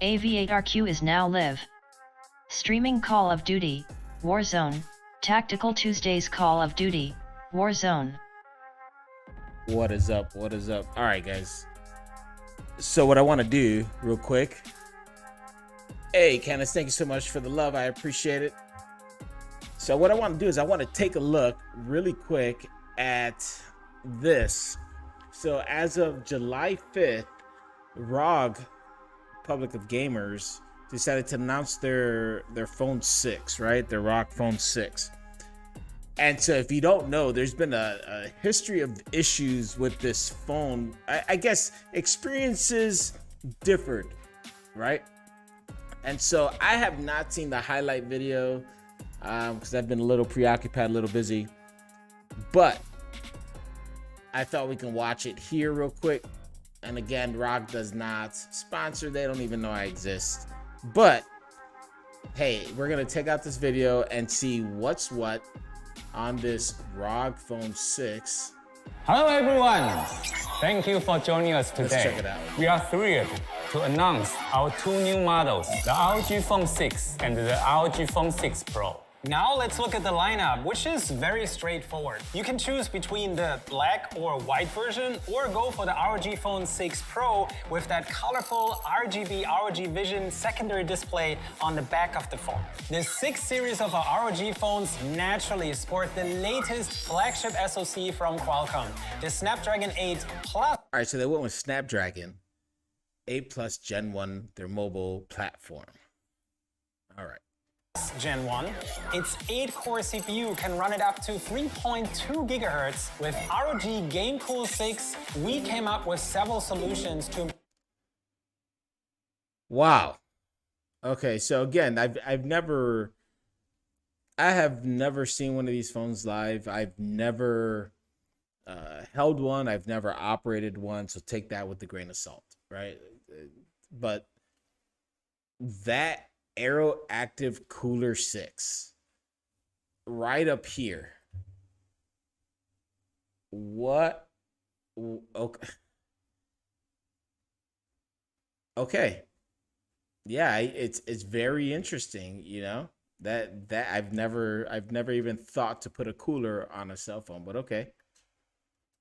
AV8RQ is now live. Streaming Call of Duty, Warzone, Tactical Tuesdays Call of Duty, Warzone. What is up? What is up? All right, guys. So what I want to do real quick. Hey, Candace, thank you so much for the love. I appreciate it. So what I want to do is I want to take a look really quick at this. So as of July 5th, ROG, Public of Gamers, decided to announce their phone 6, right? Their ROG phone 6. And so if you don't know, there's been a history of issues with this phone. I guess experiences differed, right? And so I have not seen the highlight video because I've been a little preoccupied, a little busy. But I thought we can watch it here real quick. And again, ROG does not sponsor. They don't even know I exist. But hey, we're going to check out this video and see what's what on this ROG phone 6. Hello everyone! Thank you for joining us today. Let's check it out. We are thrilled to announce our two new models, the ROG Phone 6 and the ROG Phone 6 Pro. Now let's look at the lineup, which is very straightforward. You can choose between the black or white version or go for the ROG Phone 6 Pro with that colorful RGB ROG Vision secondary display on the back of the phone. The 6 series of our ROG phones naturally sport the latest flagship SoC from Qualcomm, the Snapdragon 8 Plus. All right, so they went with Snapdragon 8 Plus Gen 1, their mobile platform. All right. Gen 1. Its 8-core CPU can run it up to 3.2 GHz. With ROG GameCool 6, we came up with several solutions to... Wow. Okay, so again, I have never seen one of these phones live. I've never held one. I've never operated one, so take that with a grain of salt, right? But that Aero Active Cooler 6 right up here. What? Okay. Yeah, it's very interesting, you know. That I've never even thought to put a cooler on a cell phone, but okay.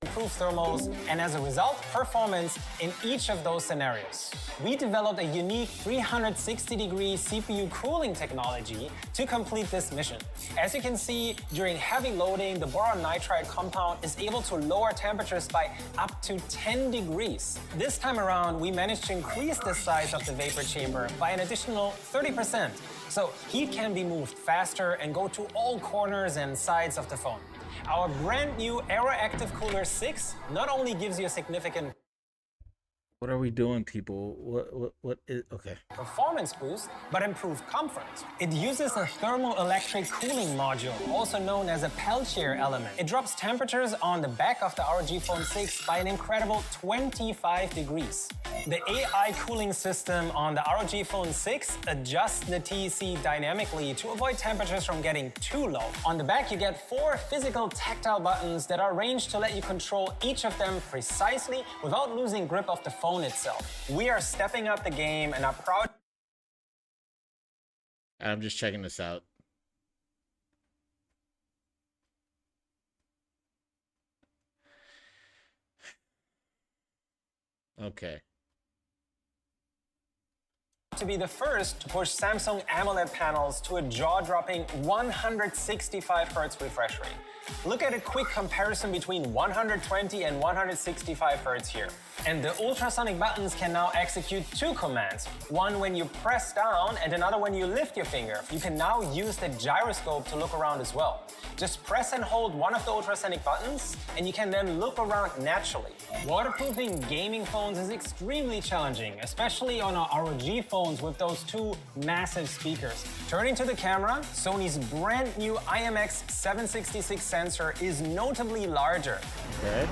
Improve thermals, and as a result, performance in each of those scenarios. We developed a unique 360-degree CPU cooling technology to complete this mission. As you can see, during heavy loading, the boron nitride compound is able to lower temperatures by up to 10 degrees. This time around, we managed to increase the size of the vapor chamber by an additional 30%. So heat can be moved faster and go to all corners and sides of the phone. Our brand new Aero Active Cooler 6 not only gives you a significant What are we doing, people? What is okay? Performance boost, but improved comfort. It uses a thermoelectric cooling module, also known as a Peltier element. It drops temperatures on the back of the ROG Phone 6 by an incredible 25 degrees. The AI cooling system on the ROG Phone 6 adjusts the TEC dynamically to avoid temperatures from getting too low. On the back, you get 4 physical tactile buttons that are arranged to let you control each of them precisely without losing grip of the phone itself. We are stepping up the game and are proud. I'm just checking this out. Okay. To be the first to push Samsung AMOLED panels to a jaw-dropping 165 Hz refresh rate. Look at a quick comparison between 120 and 165 Hz here. And the ultrasonic buttons can now execute 2 commands. One when you press down and another when you lift your finger. You can now use the gyroscope to look around as well. Just press and hold one of the ultrasonic buttons and you can then look around naturally. Waterproofing gaming phones is extremely challenging, especially on our ROG phones with those 2 massive speakers. Turning to the camera, Sony's brand new IMX766 sensor is notably larger. Okay.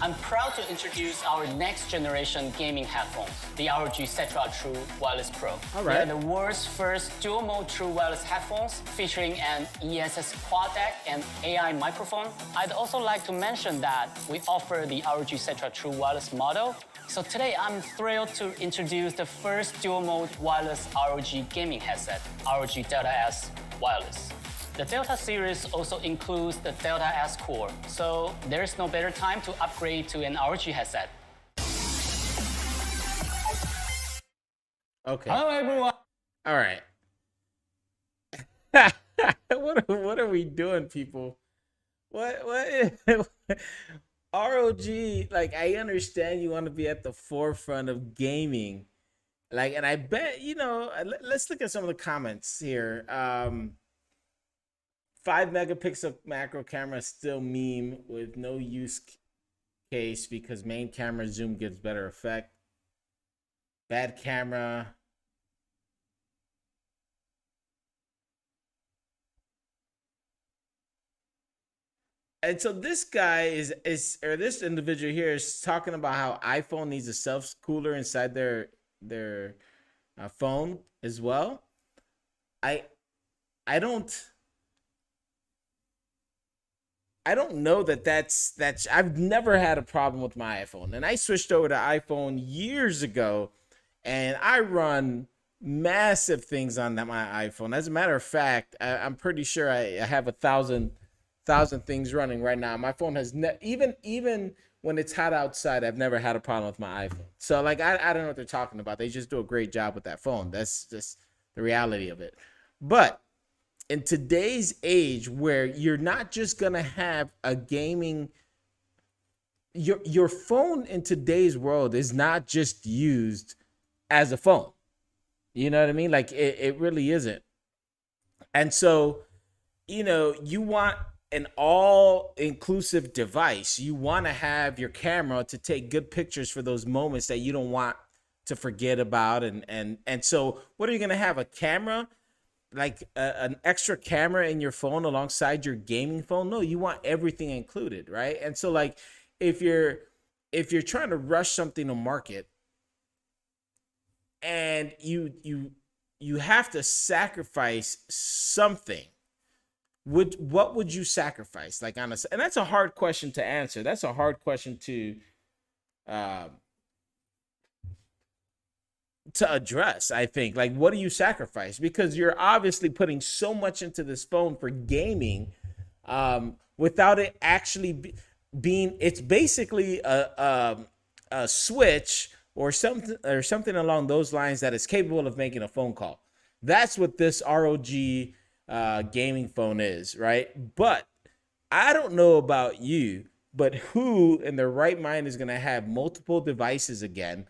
I'm proud to introduce our next generation gaming headphones, the ROG Cetra True Wireless Pro. All right. They are the world's first dual mode true wireless headphones featuring an ESS quad-deck and AI microphone. I'd also like to mention that we offer the ROG Cetra True Wireless model So today I'm thrilled to introduce the first dual-mode wireless ROG gaming headset, ROG Delta S Wireless. The Delta series also includes the Delta S Core, so there's no better time to upgrade to an ROG headset. Okay. Hello, everyone. All right. What are we doing, people? What ROG, like, I understand you want to be at the forefront of gaming. Like, and I bet, you know, let's look at some of the comments here. 5-megapixel macro camera still meme with no use case because main camera zoom gives better effect. Bad camera. And so this guy is or this individual here is talking about how iPhone needs a self cooler inside their phone as well. I don't know that's I've never had a problem with my iPhone, and I switched over to iPhone years ago, and I run massive things on my iPhone. As a matter of fact, I'm pretty sure I have 1,000 things running right now. My phone has even when it's hot outside, I've never had a problem with my iPhone. So like I don't know what they're talking about. They just do a great job with that phone. That's just the reality of it. But in today's age where you're not just gonna have a gaming, your phone in today's world is not just used as a phone. You know what I mean? Like it really isn't. And so, you know, you want an all-inclusive device. You want to have your camera to take good pictures for those moments that you don't want to forget about. And so what are you going to have? A camera, like an extra camera in your phone alongside your gaming phone? No, you want everything included, right? And so like if you're trying to rush something to market and you have to sacrifice something, what would you sacrifice? Like on a, and that's a hard question to answer. That's a hard question to address, I think. Like, what do you sacrifice? Because you're obviously putting so much into this phone for gaming, without it actually being. It's basically a switch or something along those lines that is capable of making a phone call. That's what this ROG gaming phone is, right? But I don't know about you, but who in their right mind is going to have multiple devices again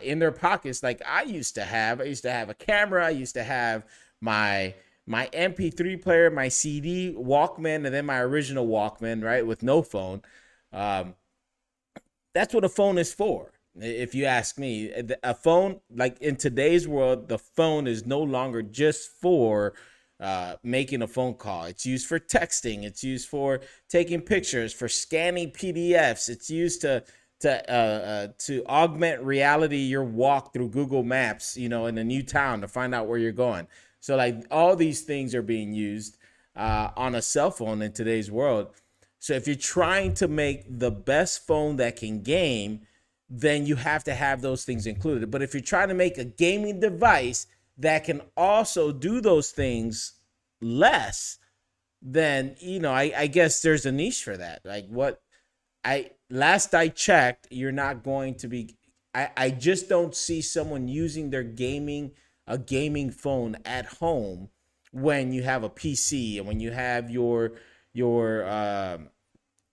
in their pockets like I used to have? I used to have a camera. I used to have my MP3 player, my CD, Walkman, and then my original Walkman, right, with no phone. That's what a phone is for. If you ask me, a phone, like in today's world, the phone is no longer just for making a phone call. It's used for texting. It's used for taking pictures, for scanning PDFs. It's used to augment reality your walk through Google Maps, you know, in a new town to find out where you're going. So like all these things are being used on a cell phone in today's world. So if you're trying to make the best phone that can game, then you have to have those things included. But if you're trying to make a gaming device that can also do those things less, then, you know, I guess there's a niche for that. Like last I checked, you're not going to be, I just don't see someone using a gaming phone at home when you have a PC and when you have your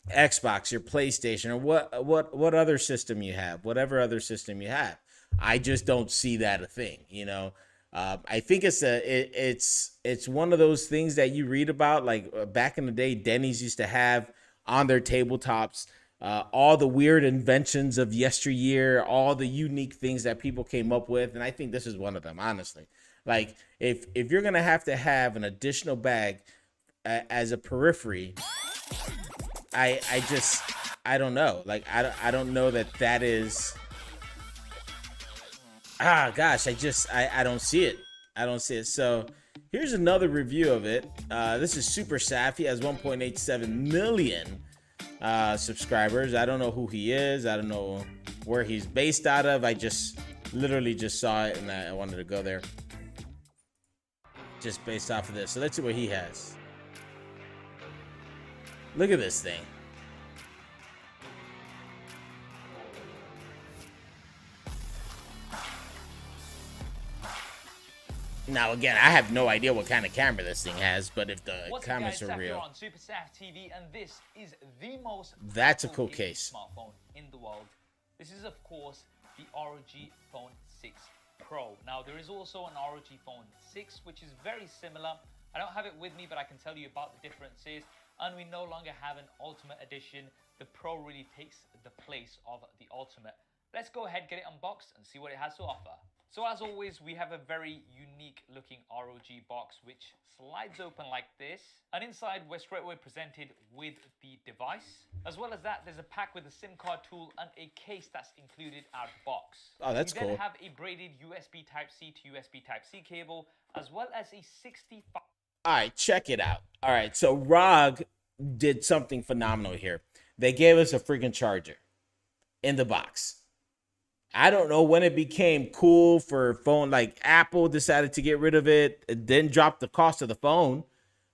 Xbox, your PlayStation, or what other system you have, whatever other system you have. I just don't see that a thing, you know. I think it's one of those things that you read about, like back in the day, Denny's used to have on their tabletops all the weird inventions of yesteryear, all the unique things that people came up with, and I think this is one of them, honestly. Like if you're gonna have to have an additional bag as a periphery, I don't know. Like I don't know that is. Gosh, I don't see it. I don't see it. So here's another review of it. This is Super Saf. He has 1.87 million subscribers. I don't know who he is. I don't know where he's based out of. I just literally just saw it and I wanted to go there. Just based off of this. So let's see what he has. Look at this thing. Now again, I have no idea what kind of camera this thing has, but if the comments are real, on Super Saf TV, and this is the most that's a cool case. Smartphone in the world. This is of course the ROG Phone 6 Pro. Now there is also an ROG Phone 6 which is very similar. I don't have it with me, but I can tell you about the differences. And we no longer have an Ultimate Edition. The Pro really takes the place of the Ultimate. Let's go ahead, get it unboxed, and see what it has to offer. So as always, we have a very unique looking ROG box which slides open like this. And inside we're straight away presented with the device. As well as that, there's a pack with a SIM card tool and a case that's included out of the box. Oh, that's cool. We then have a braided USB Type-C to USB Type-C cable, as well as a 65... All right, check it out. All right, so ROG did something phenomenal here. They gave us a freaking charger in the box. I don't know when it became cool for phone, like Apple decided to get rid of it. It didn't drop the cost of the phone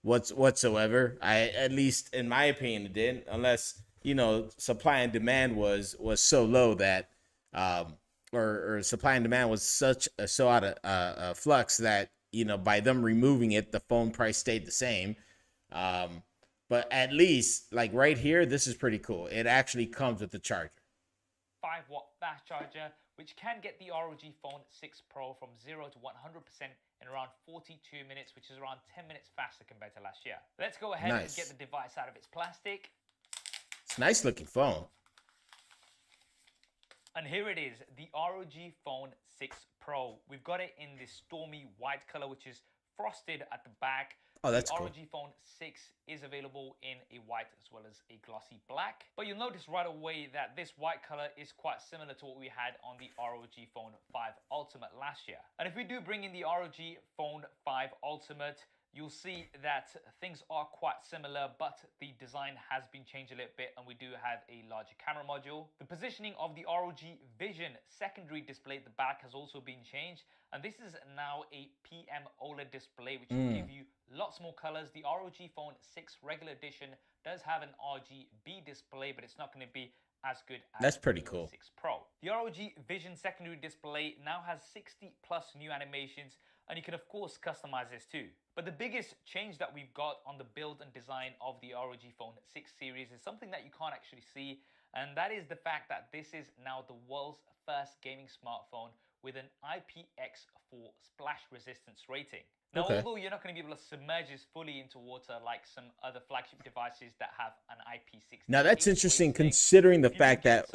whatsoever. At least in my opinion, it didn't, unless, you know, supply and demand was so low that, or supply and demand was so out of flux that, you know, by them removing it, the phone price stayed the same. But at least, like right here, this is pretty cool. It actually comes with the charger. 5-watt fast charger, which can get the ROG Phone 6 Pro from 0 to 100% in around 42 minutes, which is around 10 minutes faster compared to last year. Let's go ahead and get the device out of its plastic. It's a nice looking phone. And here it is, the ROG Phone 6 Pro. We've got it in this stormy white color, which is frosted at the back. Oh, that's the cool. ROG Phone 6 is available in a white as well as a glossy black. But you'll notice right away that this white color is quite similar to what we had on the ROG Phone 5 Ultimate last year. And if we do bring in the ROG Phone 5 Ultimate, you'll see that things are quite similar, but the design has been changed a little bit and we do have a larger camera module. The positioning of the ROG Vision secondary display at the back has also been changed, and this is now a PM OLED display which will give you lots more colors. The ROG Phone 6 regular edition does have an RGB display, but it's not going to be as good as that's pretty the cool. 6 Pro. The ROG Vision secondary display now has 60 plus new animations, and you can of course customize this too. But the biggest change that we've got on the build and design of the ROG Phone 6 series is something that you can't actually see, and that is the fact that this is now the world's first gaming smartphone with an IPX4 splash resistance rating. Now, although you're not going to be able to submerge this fully into water like some other flagship devices that have an IP68. Now that's interesting considering the fact that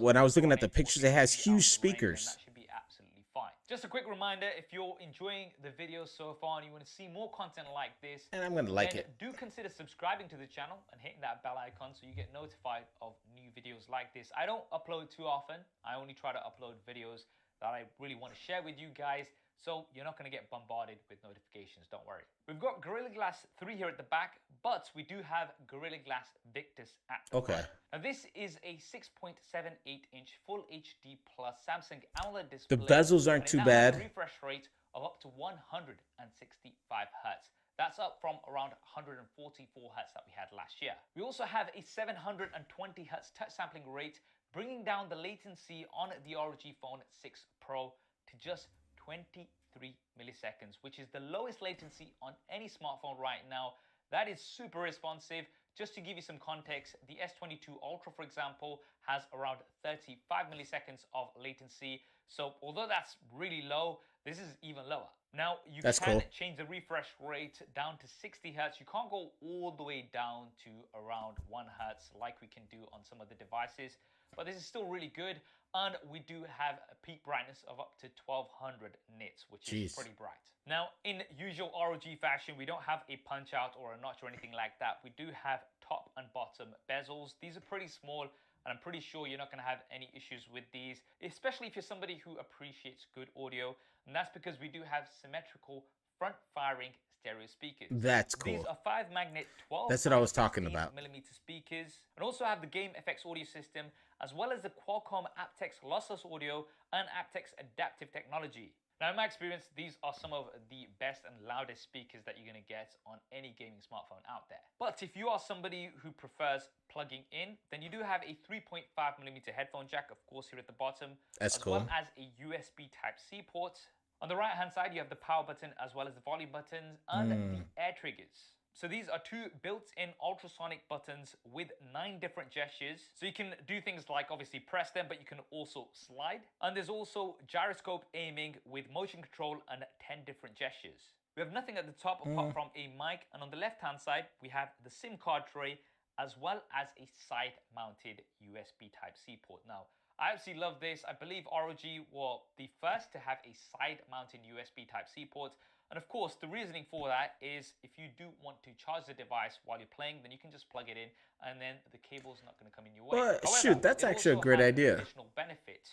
when I was looking at the pictures, it has huge speakers. That should be absolutely fine. Just a quick reminder, if you're enjoying the video so far and you want to see more content like this, and I'm going to like it, do consider subscribing to the channel and hitting that bell icon so you get notified of new videos like this. I don't upload too often. I only try to upload videos that I really want to share with you guys, so you're not going to get bombarded with notifications, don't worry. We've got Gorilla Glass 3 here at the back, but we do have Gorilla Glass Victus at the front. Now this is a 6.78-inch Full HD Plus Samsung AMOLED display. The bezels aren't too bad. A refresh rate of up to 165 Hz. That's up from around 144 Hz that we had last year. We also have a 720 Hz touch sampling rate, bringing down the latency on the ROG Phone 6 Pro to just 23 milliseconds, which is the lowest latency on any smartphone right now. That is super responsive. Just to give you some context, the S22 Ultra, for example, has around 35 milliseconds of latency. So although that's really low, this is even lower. Now, you can change the refresh rate down to 60 Hz. You can't go all the way down to around 1 Hz like we can do on some of the devices, but this is still really good. And we do have a peak brightness of up to 1200 nits, which is pretty bright. Now, in usual ROG fashion, we don't have a punch out or a notch or anything like that. We do have top and bottom bezels. These are pretty small, and I'm pretty sure you're not going to have any issues with these, especially if you're somebody who appreciates good audio. And that's because we do have symmetrical front-firing stereo speakers. That's cool. These are 5-magnet 12. That's what I was talking about. Millimeter speakers, and also have the Game FX audio system, as well as the Qualcomm aptX lossless audio and aptX adaptive technology. Now, in my experience, these are some of the best and loudest speakers that you're going to get on any gaming smartphone out there. But if you are somebody who prefers plugging in, then you do have a 3.5mm headphone jack, of course, here at the bottom. That's as cool. well as a USB Type-C port. On the right-hand side, you have the power button, as well as the volume buttons and the air triggers. So these are 2 built-in ultrasonic buttons with 9 different gestures. So you can do things like obviously press them, but you can also slide. And there's also gyroscope aiming with motion control and 10 different gestures. We have nothing at the top apart from a mic. And on the left-hand side, we have the SIM card tray, as well as a side-mounted USB Type-C port. Now, I absolutely love this. I believe ROG were the first to have a side-mounted USB Type-C port. And of course, the reasoning for that is if you do want to charge the device while you're playing, then you can just plug it in and then the cable's not going to come in your way. Well, However, shoot, that's actually a great idea. Additional benefit.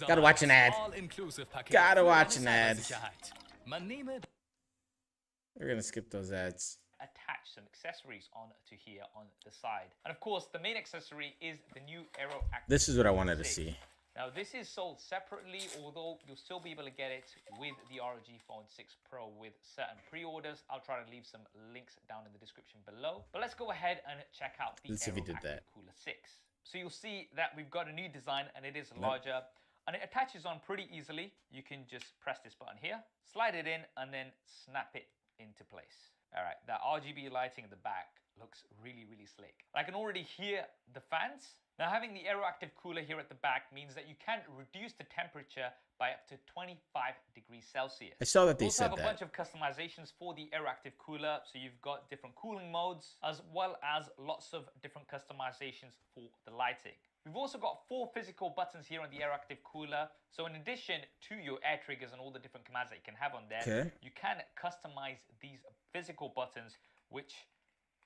Gotta watch an ad. Gotta watch an ad. We're gonna skip those ads. Attach some accessories onto here on the side. And of course, the main accessory is the new Aero Active. This is what I wanted to see. Now, this is sold separately, although you'll still be able to get it with the ROG Phone 6 Pro with certain pre-orders. I'll try to leave some links down in the description below. But let's go ahead and check out the Aero Active Cooler 6. So you'll see that we've got a new design and it is larger. And it attaches on pretty easily. You can just press this button here, slide it in, and then snap it into place. All right, that RGB lighting at the back looks really, really slick. I can already hear the fans. Now, having the Aero Active Cooler here at the back means that you can reduce the temperature by up to 25 degrees Celsius. I saw that they said that. We also have a bunch of customizations for the Aero Active Cooler. So you've got different cooling modes, as well as lots of different customizations for the lighting. We've also got 4 physical buttons here on the Aero Active Cooler. So in addition to your air triggers and all the different commands that you can have on there, you can customize these physical buttons, which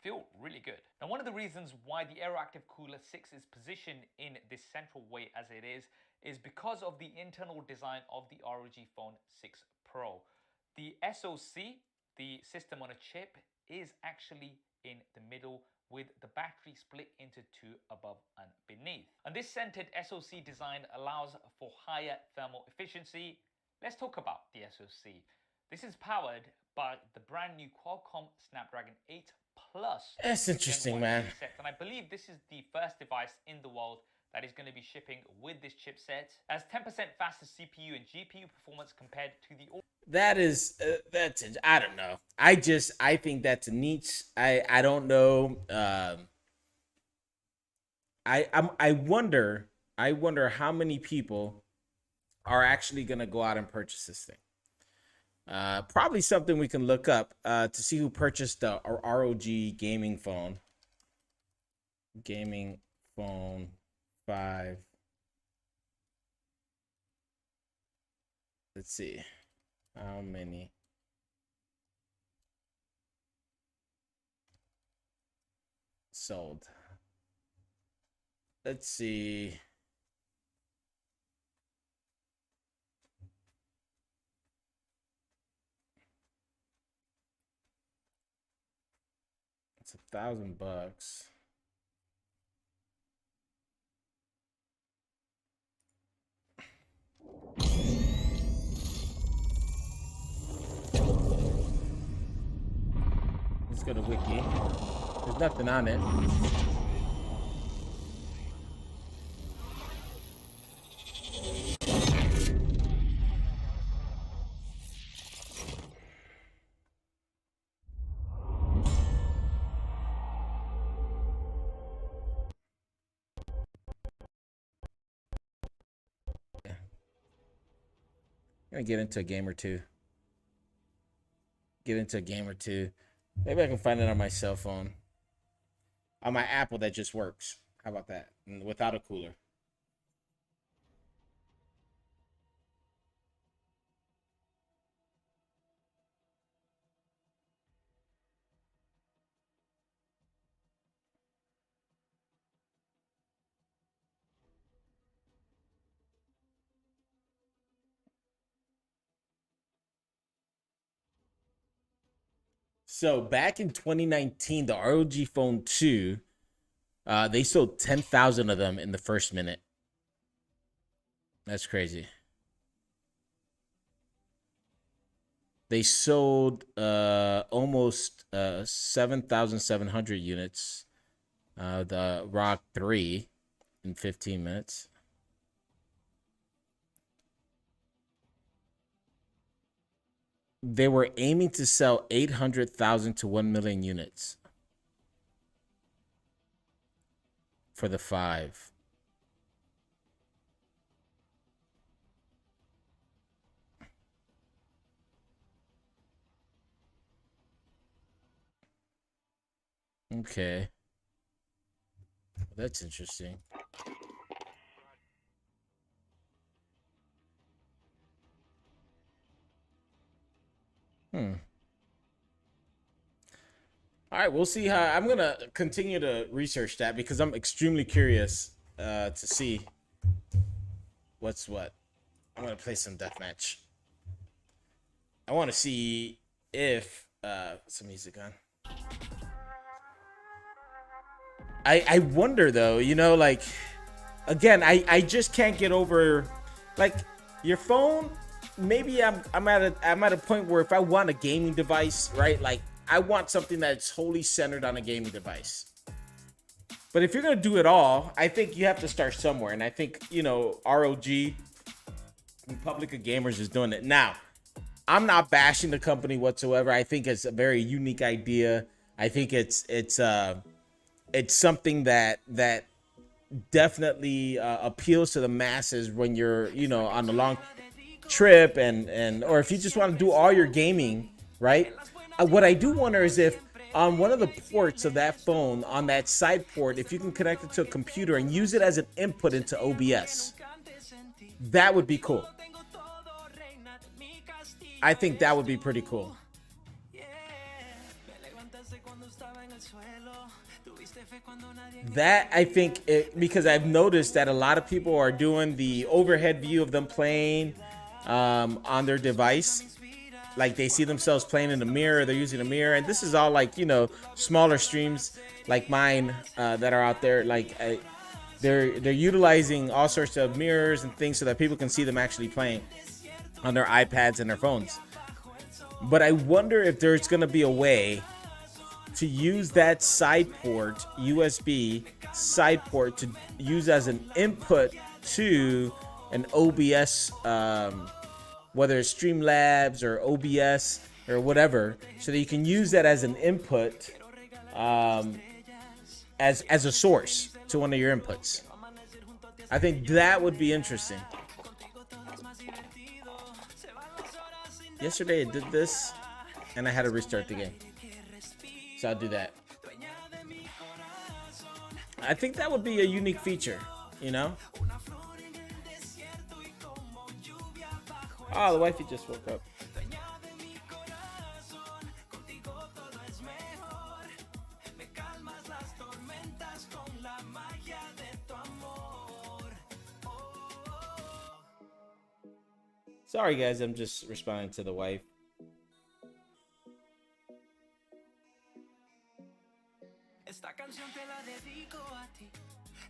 feel really good. Now, one of the reasons why the Aero Active Cooler 6 is positioned in this central way as it is because of the internal design of the ROG Phone 6 Pro. The SoC, the system on a chip, is actually in the middle, with the battery split into 2 above and beneath. And this centered SoC design allows for higher thermal efficiency. Let's talk about the SoC. This is powered by the brand new Qualcomm Snapdragon 8 Plus. That's interesting, man. Chipset. And I believe this is the first device in the world that is going to be shipping with this chipset. As 10% faster CPU and GPU performance compared to the... That is, I don't know. I think that's a neat. I don't know. I wonder how many people are actually going to go out and purchase this thing. Probably something we can look up to see who purchased the ROG gaming phone. Gaming phone 5. Let's see. How many? Sold. Let's see. It's $1,000. Let's go to Wiki. There's nothing on it. I'm gonna get into a game or two. Maybe I can find it on my cell phone. On my Apple that just works. How about that? And without a cooler. So back in 2019, the ROG Phone 2, they sold 10,000 of them in the first minute. That's crazy. They sold almost 7,700 units. The ROG 3 in 15 minutes. They were aiming to sell 800,000 to 1 million units for the 5. Okay. That's interesting. All right, we'll see how. I'm gonna continue to research that because I'm extremely curious to see what's what. I'm gonna play some deathmatch. I want to see if some music on. I wonder though, you know, like again, I just can't get over like your phone. Maybe I'm at a point where if I want a gaming device, right? Like I want something that's wholly centered on a gaming device. But if you're gonna do it all, I think you have to start somewhere. And I think, you know, ROG, Republic of Gamers, is doing it. Now, I'm not bashing the company whatsoever. I think it's a very unique idea. I think it's something that definitely appeals to the masses when you're, you know, on a long trip and or if you just want to do all your gaming, right? What I do wonder is if on one of the ports of that phone, on that side port, if you can connect it to a computer and use it as an input into OBS, that would be cool. I think that would be pretty cool. That I think because I've noticed that a lot of people are doing the overhead view of them playing on their device. Like they see themselves playing in the mirror, they're using a mirror, and this is all like, you know, smaller streams like mine that are out there. Like they're utilizing all sorts of mirrors and things so that people can see them actually playing on their iPads and their phones. But I wonder if there's gonna be a way to use that side port, USB side port, to use as an input to an OBS, whether it's Streamlabs or OBS or whatever, so that you can use that as an input, as a source to one of your inputs. I think that would be interesting. Yesterday I did this and I had to restart the game. So I'll do that. I think that would be a unique feature, you know? Oh, the wifey just woke up. Sorry guys, I'm just responding to the wife. Esta canción te la dedico a ti,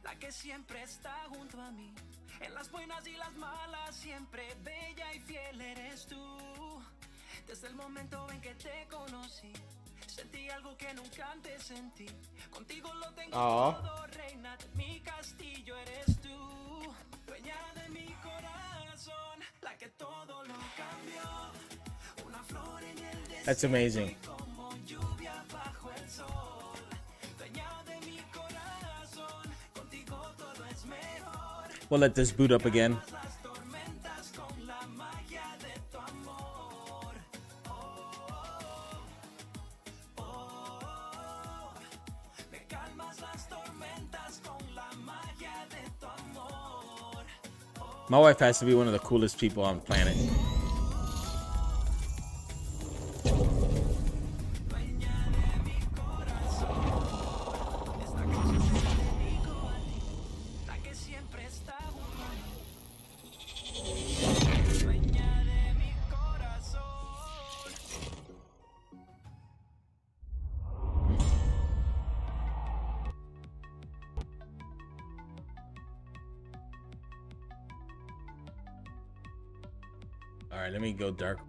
la que siempre está junto a mí. En las buenas y las malas, siempre bella y fiel eres tú. Desde el momento en que te conocí, sentí algo que nunca antes sentí. Contigo lo tengo todo, reina de mi castillo eres tú. Dueña de mi corazón, la que todo lo cambió. Una flor en el desierto. That's amazing. Como lluvia bajo el sol. We'll let this boot up again. My wife has to be one of the coolest people on the planet. All right, let me go dark.